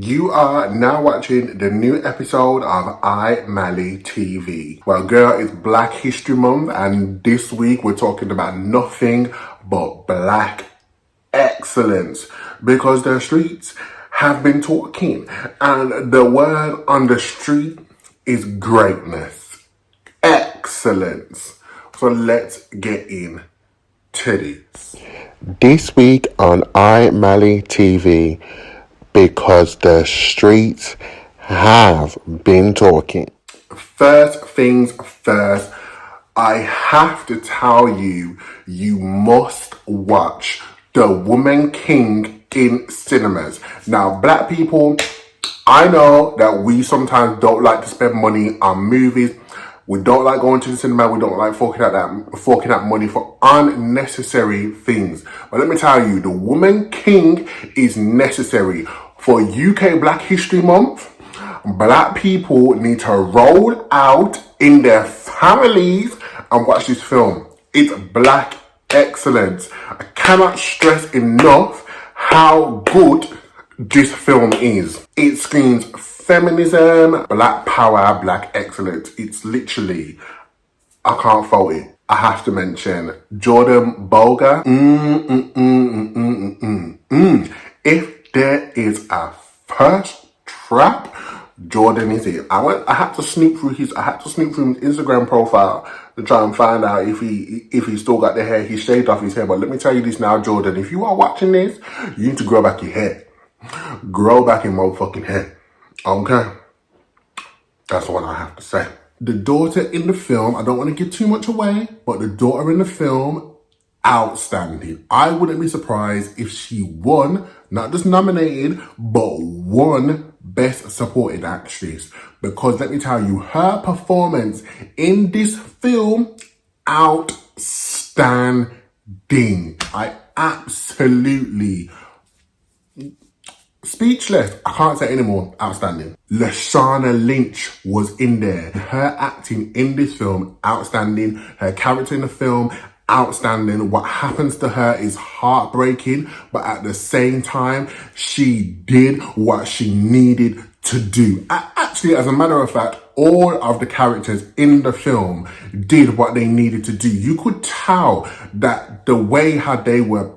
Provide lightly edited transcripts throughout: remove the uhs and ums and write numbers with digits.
You are now watching the new episode of iMallyTV. Well, girl, it's Black History Month, and this week we're talking about nothing but black excellence because the streets have been talking, and the word on the street is greatness, excellence. So let's get into this. This week on iMallyTV, because the streets have been talking. First things first, I have to tell you, you must watch The Woman King in cinemas. Now, black people, I know that we sometimes don't like to spend money on movies. We don't like going to the cinema. We don't like forking out money for unnecessary things. But let me tell you, The Woman King is necessary. For UK Black History Month, black people need to roll out in their families and watch this film. It's black excellence. I cannot stress enough how good this film is. It screams feminism, black power, black excellence. It's literally, I can't fault it. I have to mention Jordan Bolger. If there is a first trap, Jordan is it. I had to snoop through his Instagram profile to try and find out if he still got the hair. He shaved off his hair. But let me tell you this now, Jordan. If you are watching this, you need to grow back your hair. Grow back your motherfucking hair. Okay? That's what I have to say. The daughter in the film, I don't want to give too much away, but the daughter in the film, outstanding. I wouldn't be surprised if she won, not just nominated, but won Best Supporting Actress. Because let me tell you, her performance in this film, outstanding. I absolutely speechless. I can't say anymore. Outstanding. Lashana Lynch was in there. Her acting in this film, outstanding. Her character in the film, outstanding. What happens to her is heartbreaking, but at the same time, she did what she needed to do. Actually, as a matter of fact, all of the characters in the film did what they needed to do. You could tell that the way how they were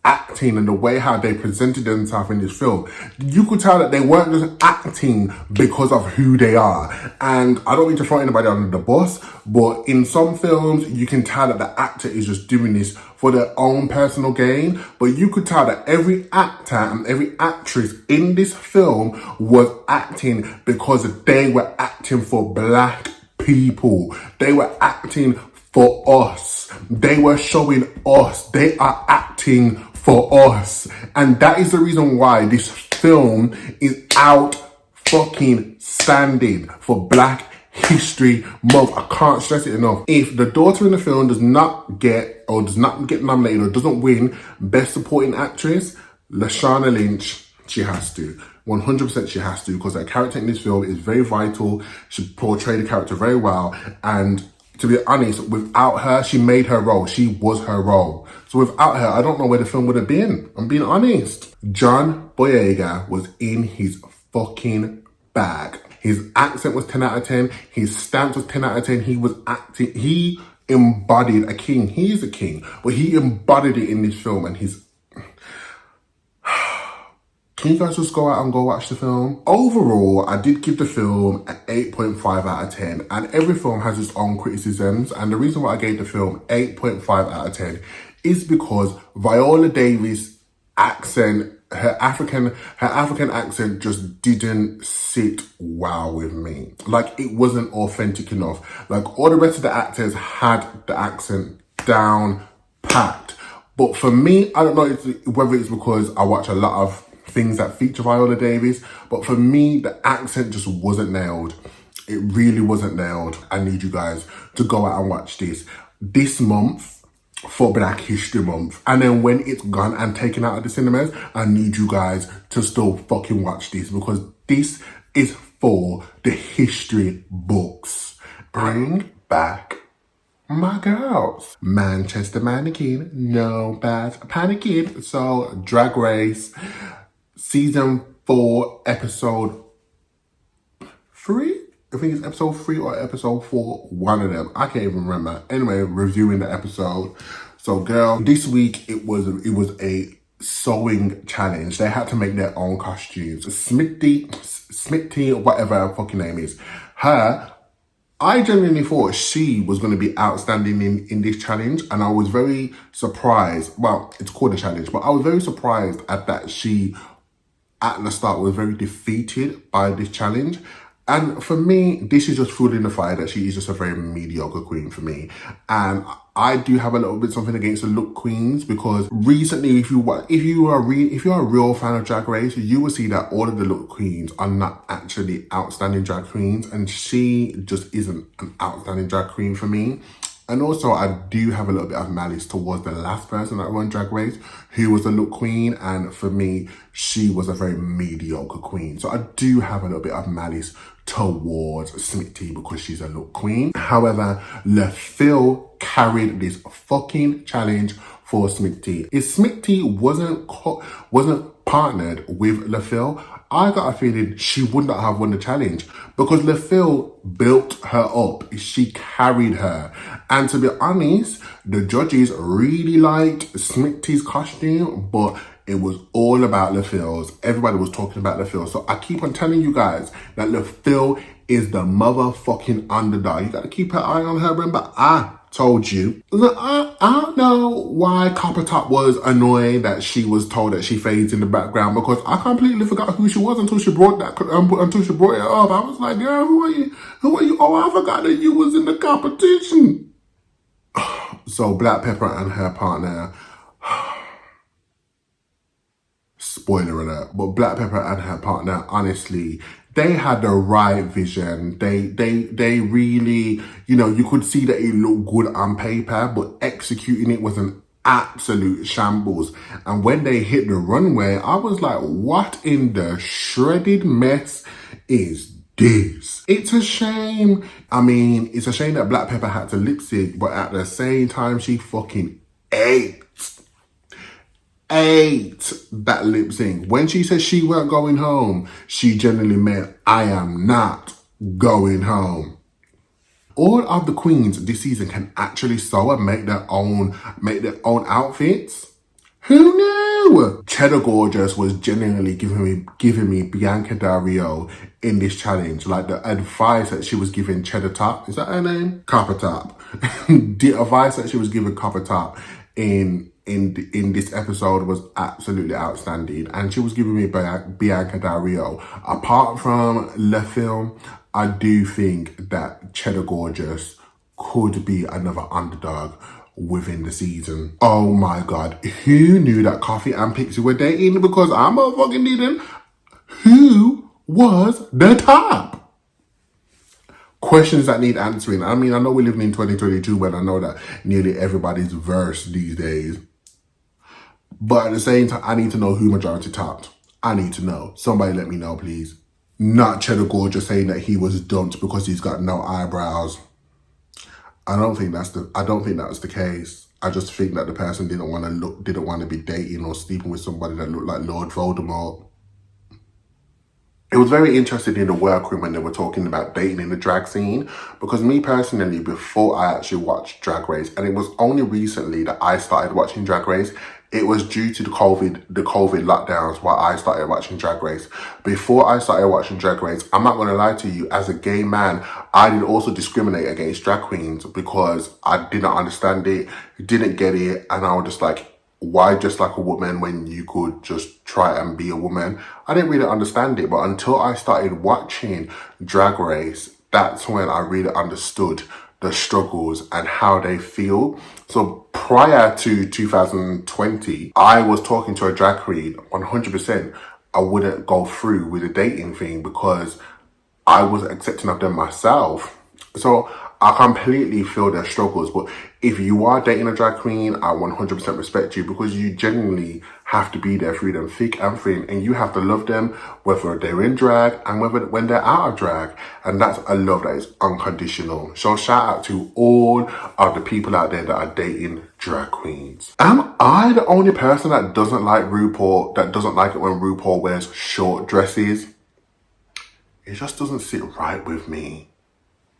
acting and the way how they presented themselves in this film, you could tell that they weren't just acting because of who they are. And I don't mean to throw anybody under the bus, but in some films, you can tell that the actor is just doing this for their own personal gain. But you could tell that every actor and every actress in this film was acting because they were acting for black people. They were acting for us. They were showing us. They are acting for us. And that is the reason why this film is out fucking standing for Black History Month. I can't stress it enough. If the daughter in the film does not get nominated or doesn't win Best Supporting Actress, Lashana Lynch, she has to. 100% she has to, because her character in this film is very vital. She portrayed the character very well, and to be honest, without her, she made her role. She was her role. So without her, I don't know where the film would have been. I'm being honest. John Boyega was in his fucking bag. His accent was 10 out of 10. His stance was 10 out of 10. He was acting. He embodied a king. He is a king. But he embodied it in this film. And he's... Can you guys just go out and go watch the film? Overall, I did give the film an 8.5 out of 10. And every film has its own criticisms. And the reason why I gave the film 8.5 out of 10 is because Viola Davis' accent, her African accent just didn't sit well with me. Like, it wasn't authentic enough. Like, all the rest of the actors had the accent down packed. But for me, I don't know whether it's because I watch a lot of things that feature Viola Davis, but for me, the accent just wasn't nailed. It really wasn't nailed. I need you guys to go out and watch this month for Black History Month. And then when it's gone and taken out of the cinemas, I need you guys to still fucking watch this, because this is for the history books. Bring back my girls. Manchester Mannequin, no bad panicking. So Drag Race Season for episode 3. I think it's episode 3 or episode 4. One of them. I can't even remember. Anyway, reviewing the episode. So, girl, this week it was a sewing challenge. They had to make their own costumes. Smitty, whatever her fucking name is. I genuinely thought she was going to be outstanding in this challenge, and I was very surprised. Well, it's called a challenge, but I was very surprised at that she, at the start, was very defeated by this challenge. And for me, this is just food in the fire that she is just a very mediocre queen for me. And I do have a little bit something against the look queens, because recently, if you are a real fan of Drag Race, you will see that all of the look queens are not actually outstanding drag queens, and she just isn't an outstanding drag queen for me. And also, I do have a little bit of malice towards the last person that won Drag Race, who was a look queen. And for me, she was a very mediocre queen. So I do have a little bit of malice towards Smitty because she's a look queen. However, Likkle carried this fucking challenge for Smitty. If Smitty wasn't partnered with Likkle, I got a feeling she would not have won the challenge, because Likkle built her up. She carried her. And to be honest, the judges really liked Smitty's costume, but it was all about Likkle's. Everybody was talking about Likkle. So I keep on telling you guys that Likkle is the motherfucking underdog. You got to keep an eye on her. Remember, I told you. I don't know why Copper Top was annoyed that she was told that she fades in the background, because I completely forgot who she was until she brought it up. I was like, girl, who are you? Who are you? Oh, I forgot that you was in the competition. So Black Pepper and her partner, spoiler alert, but Black Pepper and her partner, honestly, they had the right vision. They really, you could see that it looked good on paper, but executing it was an absolute shambles. And when they hit the runway, I was like, what in the shredded mess is this? It's a shame. I mean, it's a shame that Black Pepper had to lip sync, but at the same time, she fucking ate that lip sync. When she said she weren't going home, she generally meant, I am not going home. All of the queens this season can actually sew and make their own outfits. Who knew? Cheddar Gorgeous was genuinely giving me Bianca Del Rio in this challenge. Like, the advice that she was giving Cheddar Top, is that her name? Copper Top. The advice that she was giving Copper Top in this episode was absolutely outstanding, and she was giving me Bianca Del Rio. Apart from Likkle, I do think that Cheddar Gorgeous could be another underdog within the season. Oh my god, who knew that Coffee and Pixie were dating? Because I motherfucking didn't. Who was the top? Questions that need answering. I mean, I know we're living in 2022, but I know that nearly everybody's versed these days. But at the same time, I need to know who majority topped. I need to know. Somebody let me know, please. Not Cheddar Gorgeous saying that he was dumped because he's got no eyebrows. I don't think that's the case. I just think that the person didn't want to be dating or sleeping with somebody that looked like Lord Voldemort. It was very interesting in the workroom when they were talking about dating in the drag scene, because me personally, before I actually watched Drag Race, and it was only recently that I started watching Drag Race, it was due to the COVID lockdowns why I started watching Drag Race. Before I started watching Drag Race, I'm not going to lie to you, as a gay man, I did also discriminate against drag queens because I didn't understand it, didn't get it, and I was just like, why dress like a woman when you could just try and be a woman? I didn't really understand it, but until I started watching Drag Race, that's when I really understood the struggles and how they feel. So prior to 2020, I was talking to a drag queen, 100%. I wouldn't go through with the dating thing because I was accepting of them myself. So I completely feel their struggles, but if you are dating a drag queen, I 100% respect you, because you genuinely have to be there through them thick and thin, and you have to love them whether they're in drag and whether when they're out of drag, and that's a love that is unconditional. So shout out to all of the people out there that are dating drag queens. Am I the only person that doesn't like RuPaul, that doesn't like it when RuPaul wears short dresses? It just doesn't sit right with me.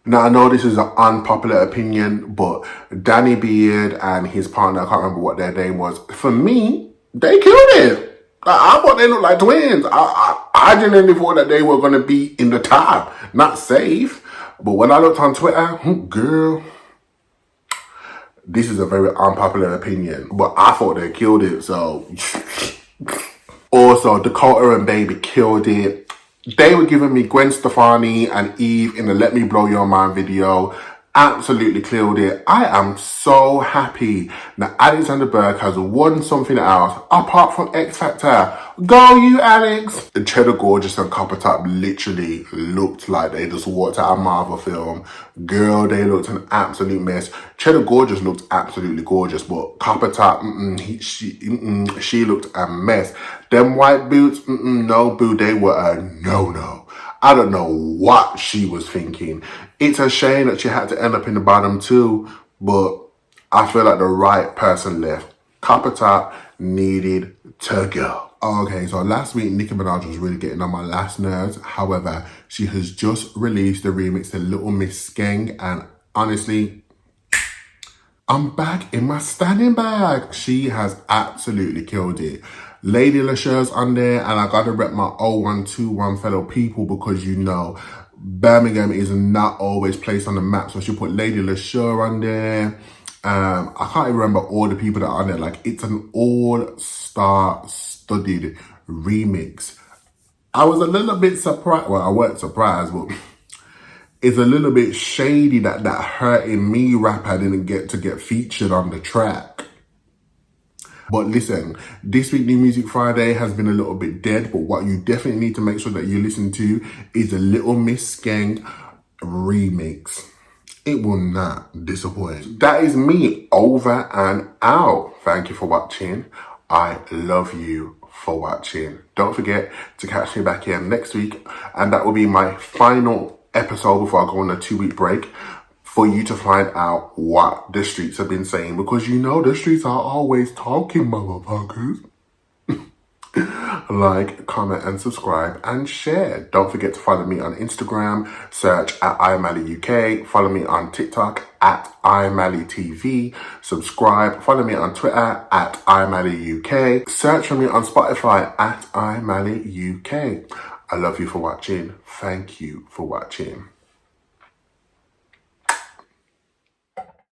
Now, I know this is an unpopular opinion, but Danny Beard and his partner, I can't remember what their name was, for me, they killed it. I thought they looked like twins. I genuinely thought that they were going to be in the top, not safe. But when I looked on Twitter, girl, this is a very unpopular opinion, but I thought they killed it, so. Also, Dakota and Baby killed it. They were giving me Gwen Stefani and Eve in the Let Me Blow Your Mind video. Absolutely killed it. I am so happy that Alexander Berg has won something else apart from X Factor. Go you, Alex! The Cheddar Gorgeous and Copper Top literally looked like they just walked out of a Marvel film. Girl, they looked an absolute mess. Cheddar Gorgeous looked absolutely gorgeous, but Copper Top, she looked a mess. Them white boots, no boo, they were a no-no. I don't know what she was thinking. It's a shame that she had to end up in the bottom two, but I feel like the right person left. Copper Top needed to go. Okay, so last week, Nicki Minaj was really getting on my last nerves. However, she has just released the remix to Little Miss Skeng, and honestly, I'm back in my standing bag. She has absolutely killed it. Lady Lashur's on there, and I gotta rep my 0121 fellow people, because you know Birmingham is not always placed on the map, so she put Lady Lashur on there. I can't even remember all the people that are on there. Like, it's an all-star studded remix. I was a little bit surprised. Well, I weren't surprised, but it's a little bit shady that that Hurting Me rapper didn't get featured on the track. But listen, this week New Music Friday has been a little bit dead, but what you definitely need to make sure that you listen to is the Little Miss Skeng remix. It will not disappoint. That is me over and out. Thank you for watching. I love you for watching. Don't forget to catch me back here next week, and that will be my final episode before I go on a 2-week break, for you to find out what the streets have been saying, because you know the streets are always talking, motherfuckers. Like, comment and subscribe and share. Don't forget to follow me on Instagram, search at iMallyUK. Follow me on TikTok at iMallyTV. Subscribe, follow me on Twitter at iMallyUK. Search for me on Spotify at iMallyUK. I love you for watching. Thank you for watching.